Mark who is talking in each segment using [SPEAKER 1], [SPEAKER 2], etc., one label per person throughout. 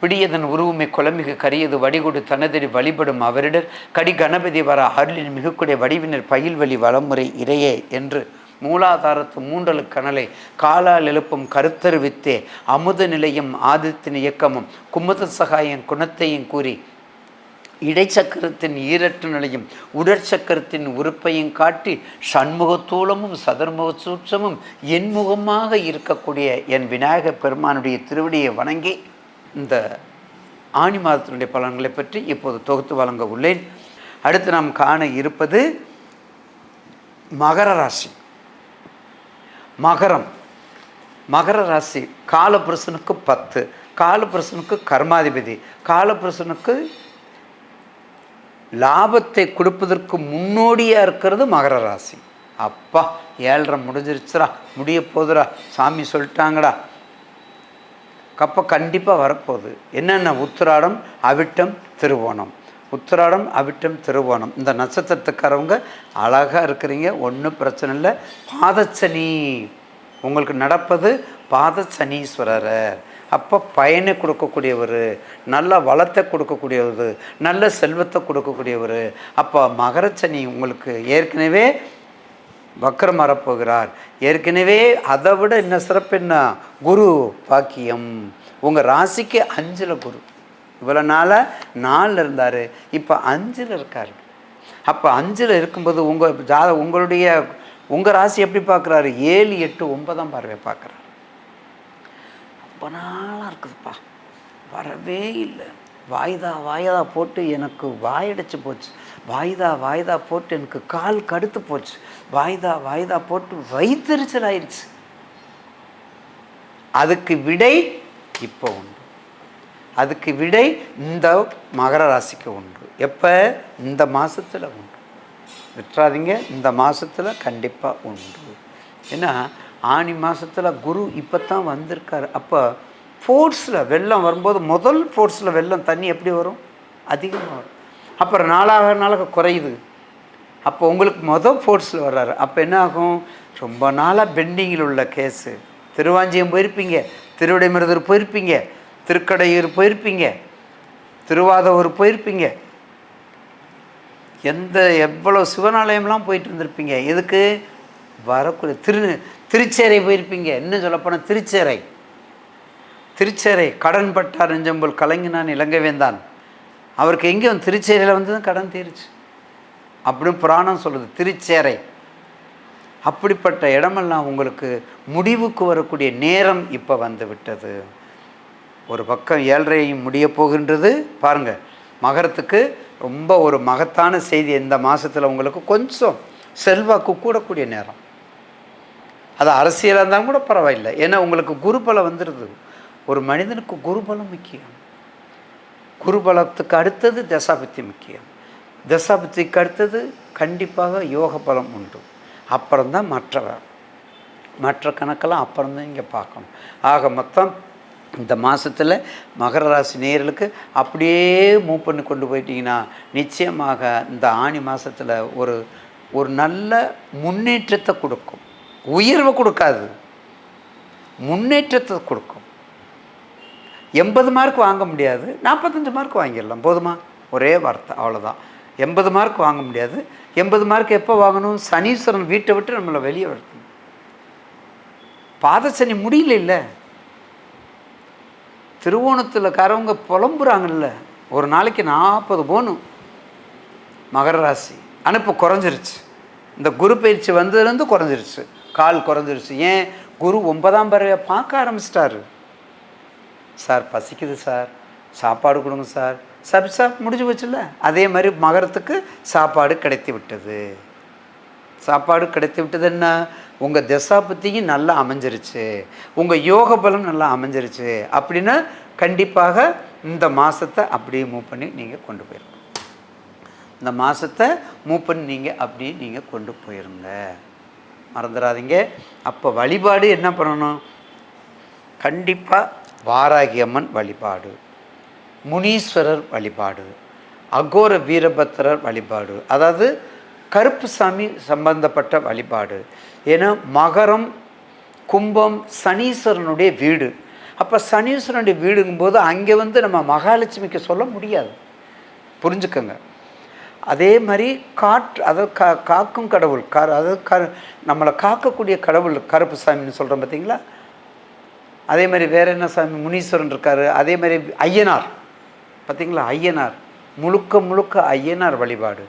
[SPEAKER 1] விடியதன் உருவமை குலமிகு கரியது வடிகொடு தனதெறி வழிபடும் அவரிடர் கடி கணபதி வர அருளின் மிகுக்குடைய வடிவினர் பயில்வழி வளமுறை இறையே என்று மூலாதாரத்து மூன்றலு கணலை காலால் எழுப்பும் கருத்தருவித்தே அமுத நிலையும் ஆதித்தின் இயக்கமும் குமுத சகாயம் குணத்தையும் கூறி இடைச்சக்கரத்தின் ஈரற்று நிலையும் உடற்சக்கரத்தின் உறுப்பையும் காட்டி சண்முகத்தூலமும் சதுர்முக சூட்சமும் என்முகமாக இருக்கக்கூடிய என் விநாயக பெருமானுடைய திருவடியை வணங்கி இந்த ஆனி மாதத்தினுடைய பலன்களை பற்றி இப்போது தொகுத்து வழங்க உள்ளேன். அடுத்து நாம் காண இருப்பது மகர ராசி. மகர ராசி காலபுருஷனுக்கு 10, காலபுருஷனுக்கு கர்மாதிபதி, காலபுருஷனுக்கு லாபத்தை கொடுப்பதற்கு முன்னோடியாக இருக்கிறது மகர ராசி. அப்பா 7.5 முடிஞ்சிருச்சுரா, முடிய போதுரா, சாமி சொல்லிட்டாங்கடா, கப்ப கண்டிப்பாக வரப்போகுது. என்னென்ன உத்திராடம் அவிட்டம் திருவோணம், உத்திராடம் அவிட்டம் திருவோணம் இந்த நட்சத்திரத்துக்காரவங்க அழகாக இருக்கிறீங்க, ஒன்றும் பிரச்சனை இல்லை. பாதச்சனி உங்களுக்கு நடப்பது, பாதச்சனீஸ்வரர். அப்போ பயனை கொடுக்கக்கூடியவர், நல்ல வளத்தை கொடுக்கக்கூடியவர், நல்ல செல்வத்தை கொடுக்கக்கூடியவர். அப்போ மகரச்சனி உங்களுக்கு ஏற்கனவே வக்கரம் வரப்போகிறார். ஏற்கனவே அதை விட என்ன சிறப்பு என்ன, குரு பாக்கியம். உங்கள் ராசிக்கு 5ல் குரு, இவ்வளோ நாளாக 4ல் இருந்தார், இப்போ 5ல் இருக்கார். அப்போ 5ல் இருக்கும்போது உங்கள் ராசி எப்படி பார்க்குறாரு, 7, 8, 9ஆம் பார்வை பார்க்குறாரு. ரொம்ப நாளாக இருக்குதுப்பா, வரவே இல்லை. வாய்தா போட்டு எனக்கு வாயடைச்சு போச்சு, வாய்தா போட்டு எனக்கு கால் கடுத்து போச்சு, வாய்தா போட்டு வயிற்றுச்சல் ஆயிடுச்சு. அதுக்கு விடை இப்போ உண்டு. அதுக்கு விடை இந்த மகர ராசிக்கு உண்டு. எப்போ? இந்த மாதத்தில் உண்டு. விட்டுறாதீங்க, இந்த மாதத்தில் கண்டிப்பாக உண்டு. ஏன்னா ஆனி மாதத்தில் குரு இப்போ தான் வந்திருக்காரு. அப்போ ஃபோர்ஸில் வெள்ளம் வரும்போது, முதல் ஃபோர்ஸில் வெள்ளம் தண்ணி எப்படி வரும், அதிகமாக வரும். அப்புறம் நாளாக குறையுது. அப்போ உங்களுக்கு முதல் ஃபோர்ஸில் வர்றாரு. அப்போ என்ன ஆகும், ரொம்ப நாளாக பெண்டிங்கில் உள்ள கேஸு, திருவாஞ்சியம் போயிருப்பீங்க, திருவிடைமருதூர் போயிருப்பீங்க, திருக்கடையூர் போயிருப்பீங்க, திருவாதூர் போயிருப்பீங்க, எவ்வளோ சிவனாலயம்லாம் போயிட்டு வந்திருப்பீங்க. எதுக்கு வரக்கூடிய திருச்சேரை போயிருப்பீங்க. இன்னும் சொல்லப்போனால் திருச்சேரை கடன் பட்டார் நெஞ்சம்போல் கலங்கினான் இலங்கைவேந்தான். அவருக்கு எங்கே திருச்சேரையில் வந்து தான் கடன் தீருச்சு அப்படின்னு புராணம் சொல்லுது. திருச்சேரை அப்படிப்பட்ட இடமெல்லாம் உங்களுக்கு முடிவுக்கு வரக்கூடிய நேரம் இப்போ வந்து விட்டது. ஒரு பக்கம் 7.5 முடிய போகின்றது. பாருங்கள், மகரத்துக்கு ரொம்ப ஒரு மகத்தான செய்தி. இந்த மாதத்தில் உங்களுக்கு கொஞ்சம் செல்வாக்கு கூடக்கூடிய நேரம். அது அரசியலாக இருந்தாலும் கூட பரவாயில்லை. ஏன்னா உங்களுக்கு குருபலம் வந்துடுது. ஒரு மனிதனுக்கு குருபலம் முக்கியம். குருபலத்துக்கு அடுத்தது தசாபுத்தி முக்கியம். தசாபுத்திக்கு அடுத்தது கண்டிப்பாக யோக பலம் உண்டு. அப்புறம்தான் மற்ற கணக்கெல்லாம் அப்புறம்தான் இங்கே பார்க்கணும். ஆக மொத்தம் இந்த மாதத்தில் மகர ராசி நேயர்களுக்கு அப்படியே மூவ் பண்ணி கொண்டு போயிட்டீங்கன்னா நிச்சயமாக இந்த ஆனி மாதத்தில் ஒரு நல்ல முன்னேற்றத்தை கொடுக்கும். உயர்வை கொடுக்காது, முன்னேற்றத்தை கொடுக்கும். 80 மார்க் வாங்க முடியாது, 45 மார்க் வாங்கிடலாம், போதுமா? ஒரே வார்த்தை, அவ்வளோதான். 80 மார்க் வாங்க முடியாது. 80 மார்க் எப்போ வாங்கணும்? சனீஸ்வரன் வீட்டை விட்டு நம்மளை வெளியே வரணும். பாதசனி முடியல இல்லை, திருவோணத்தில் காரவங்க புலம்புறாங்கல்ல, ஒரு நாளைக்கு 40 போகணும் மகர ராசி. ஆனால் இப்போ குறைஞ்சிருச்சு. இந்த குரு பயிற்சி வந்ததுலேருந்து குறைஞ்சிருச்சு, கால் குறைஞ்சிருச்சு. ஏன்? குரு 9ஆம் பார்வையை பார்க்க ஆரம்பிச்சிட்டாரு. சார் பசிக்குது சார், சாப்பாடு கொடுங்க சார், சாப்பிட்டு முடிஞ்சு போச்சுல்ல. அதே மாதிரி மகரத்துக்கு சாப்பாடு கிடைத்து விட்டது. என்ன, உங்கள் தசாபத்தியும் நல்லா அமைஞ்சிருச்சு, உங்கள் யோக பலம் நல்லா அமைஞ்சிருச்சு. அப்படின்னா கண்டிப்பாக இந்த மாதத்தை அப்படியே மூவ் பண்ணி நீங்கள் கொண்டு போயிருங்க. இந்த மாதத்தை மூவ் பண்ணி நீங்கள் கொண்டு போயிருங்க, மறந்துடாதீங்க. அப்போ வழிபாடு என்ன பண்ணணும்? கண்டிப்பாக வாராகி அம்மன் வழிபாடு, முனீஸ்வரர் வழிபாடு, அகோர வீரபத்திரர் வழிபாடு, அதாவது கருப்பு சாமி சம்பந்தப்பட்ட வழிபாடு. ஏன்னா மகரம் கும்பம் சனீஸ்வரனுடைய வீடு. அப்போ சனீஸ்வரனுடைய வீடுங்கும்போது அங்கே வந்து நம்ம மகாலட்சுமிக்கு சொல்ல முடியாது, புரிஞ்சுக்கோங்க. அதே மாதிரி காற்று, அதாவது காக்கும் கடவுள், அதாவது நம்மளை காக்கக்கூடிய கடவுள் கருப்பு சாமின்னு சொல்கிறோம் பார்த்தீங்களா. அதே மாதிரி வேறு என்ன சாமி, முனீஸ்வரன் இருக்கார். அதே மாதிரி ஐயனார் பார்த்தீங்களா, ஐயனார் முழுக்க முழுக்க ஐயனார் வழிபாடு,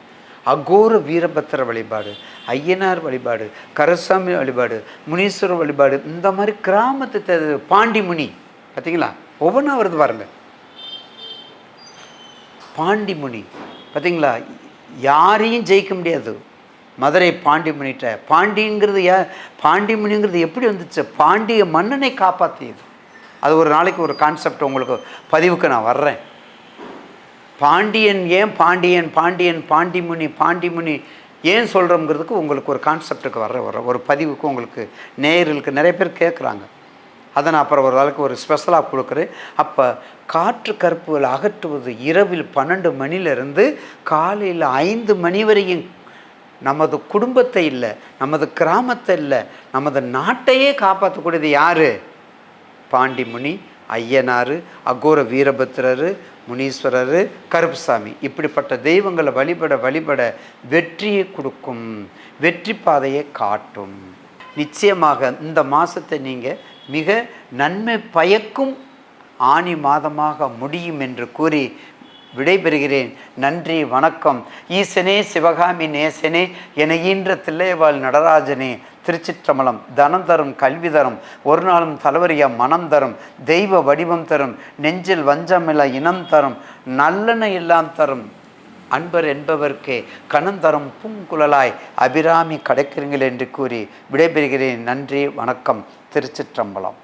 [SPEAKER 1] அகோர வீரபத்திர வழிபாடு, ஐயனார் வழிபாடு, கருசாமி வழிபாடு, முனீஸ்வரர் வழிபாடு. இந்த மாதிரி கிராமத்து பாண்டி முனி பார்த்தீங்களா, ஒவ்வொன்றா வருது பாருங்க. பாண்டி முனி பார்த்தீங்களா, யாரையும் ஜெயிக்க முடியாது மதுரை பாண்டி முனிட்ட. பாண்டிங்கிறது பாண்டி முனிங்கிறது எப்படி வந்துச்சு, பாண்டிய மன்னனை காப்பாற்றியது. அது ஒரு நாளைக்கு ஒரு கான்செப்ட் உங்களுக்கு பதிவுக்கு நான் வர்றேன். பாண்டியன் ஏன் பாண்டியன், பாண்டி முனி ஏன் சொல்கிறோங்கிறதுக்கு உங்களுக்கு ஒரு கான்செப்டுக்கு வர ஒரு பதிவுக்கு உங்களுக்கு நேயர்களுக்கு நிறைய பேர் கேட்குறாங்க. அதை நான் அப்புறம் ஒரு நாளைக்கு ஒரு ஸ்பெஷலாக கொடுக்குறேன். அப்போ காற்று கருப்புகளை அகற்றுவது இரவில் 12 மணிலேருந்து காலையில் 5 மணி வரையும் நமது குடும்பத்தை இல்லை, நமது கிராமத்தை இல்லை, நமது நாட்டையே காப்பாற்றக்கூடியது யார்? பாண்டி முனி, ஐயனார், அகோர வீரபத்திரர், முனீஸ்வரர், கருப்புசாமி. இப்படிப்பட்ட தெய்வங்களை வழிபட வெற்றியை கொடுக்கும், வெற்றி பாதையை காட்டும். நிச்சயமாக இந்த மாதத்தை நீங்கள் மிக நன்மை பயக்கும் ஆனி மாதமாக முடியும் என்று கூறி விடைபெறுகிறேன். நன்றி, வணக்கம். ஈசனே சிவகாமி நேசனே என ஈன்ற தில்லைவாழ் நடராஜனே, திருச்சிற்றம்பலம். தனம் தரும், கல்வி தரும், ஒரு நாளும் தலைவரியா மனம் தரும், தெய்வ வடிவம் தரும், நெஞ்சில் வஞ்சமில்ல இனம் தரும், நல்லெண்ண எல்லாம் தரும், அன்பர் என்பவர்க்கே கணம் தரும் பூங்குழலாய் அபிராமி கிடைக்கிறீங்கள் என்று கூறி விடைபெறுகிறேன். நன்றி, வணக்கம். திருச்சிற்றம்பலம்.